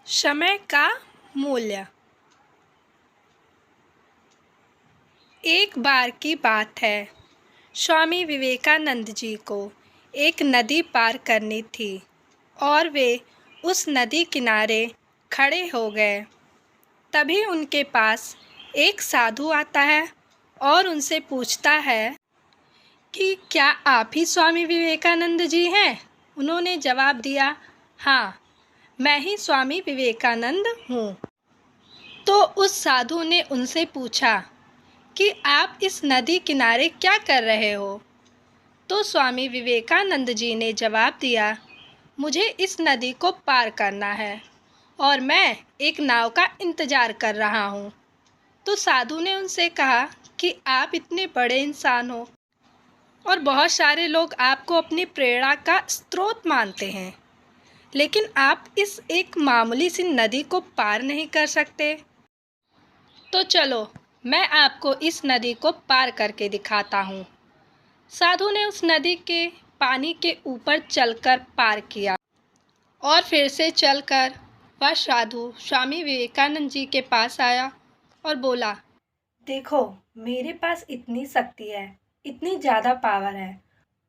समय का मूल्य। एक बार की बात है, स्वामी विवेकानंद जी को एक नदी पार करनी थी और वे उस नदी किनारे खड़े हो गए। तभी उनके पास एक साधु आता है और उनसे पूछता है कि क्या आप ही स्वामी विवेकानंद जी हैं? उन्होंने जवाब दिया, हाँ, मैं ही स्वामी विवेकानंद हूँ। तो उस साधु ने उनसे पूछा कि आप इस नदी किनारे क्या कर रहे हो? तो स्वामी विवेकानंद जी ने जवाब दिया, मुझे इस नदी को पार करना है और मैं एक नाव का इंतज़ार कर रहा हूँ। तो साधु ने उनसे कहा कि आप इतने बड़े इंसान हो और बहुत सारे लोग आपको अपनी प्रेरणा का स्रोत मानते हैं, लेकिन आप इस एक मामूली सी नदी को पार नहीं कर सकते। तो चलो, मैं आपको इस नदी को पार करके दिखाता हूँ। साधु ने उस नदी के पानी के ऊपर चलकर पार किया और फिर से चलकर वह साधु स्वामी विवेकानंद जी के पास आया और बोला, देखो, मेरे पास इतनी शक्ति है, इतनी ज़्यादा पावर है,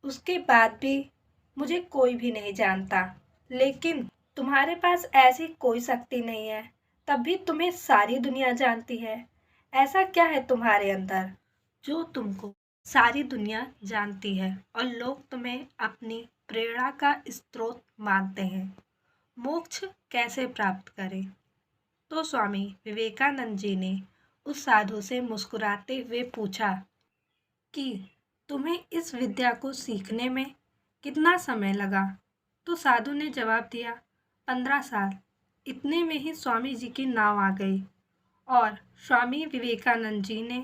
उसके बाद भी मुझे कोई भी नहीं जानता। लेकिन तुम्हारे पास ऐसी कोई शक्ति नहीं है, तब भी तुम्हें सारी दुनिया जानती है। ऐसा क्या है तुम्हारे अंदर जो तुमको सारी दुनिया जानती है और लोग तुम्हें अपनी प्रेरणा का स्रोत मानते हैं? मोक्ष कैसे प्राप्त करें? तो स्वामी विवेकानंद जी ने उस साधु से मुस्कुराते हुए पूछा कि तुम्हें इस विद्या को सीखने में कितना समय लगा? तो साधु ने जवाब दिया, 15 साल। इतने में ही स्वामी जी की नाव आ गई और स्वामी विवेकानंद जी ने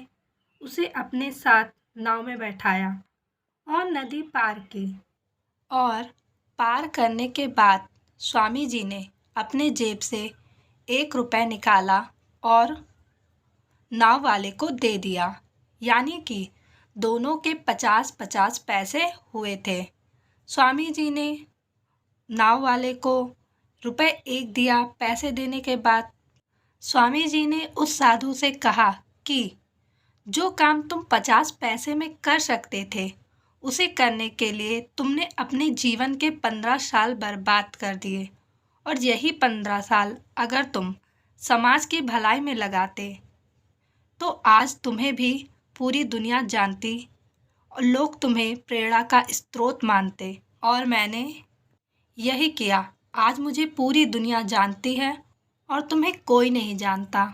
उसे अपने साथ नाव में बैठाया और नदी पार की। और पार करने के बाद स्वामी जी ने अपने जेब से 1 रुपये निकाला और नाव वाले को दे दिया, यानी कि दोनों के 50-50 पैसे हुए थे। स्वामी जी ने नाव वाले को रुपए 1 दिया। पैसे देने के बाद स्वामी जी ने उस साधु से कहा कि जो काम तुम 50 पैसे में कर सकते थे, उसे करने के लिए तुमने अपने जीवन के 15 साल बर्बाद कर दिए, और यही 15 साल अगर तुम समाज की भलाई में लगाते तो आज तुम्हें भी पूरी दुनिया जानती और लोग तुम्हें प्रेरणा का स्रोत मानते। और मैंने यही किया। आज मुझे पूरी दुनिया जानती है और तुम्हें कोई नहीं जानता।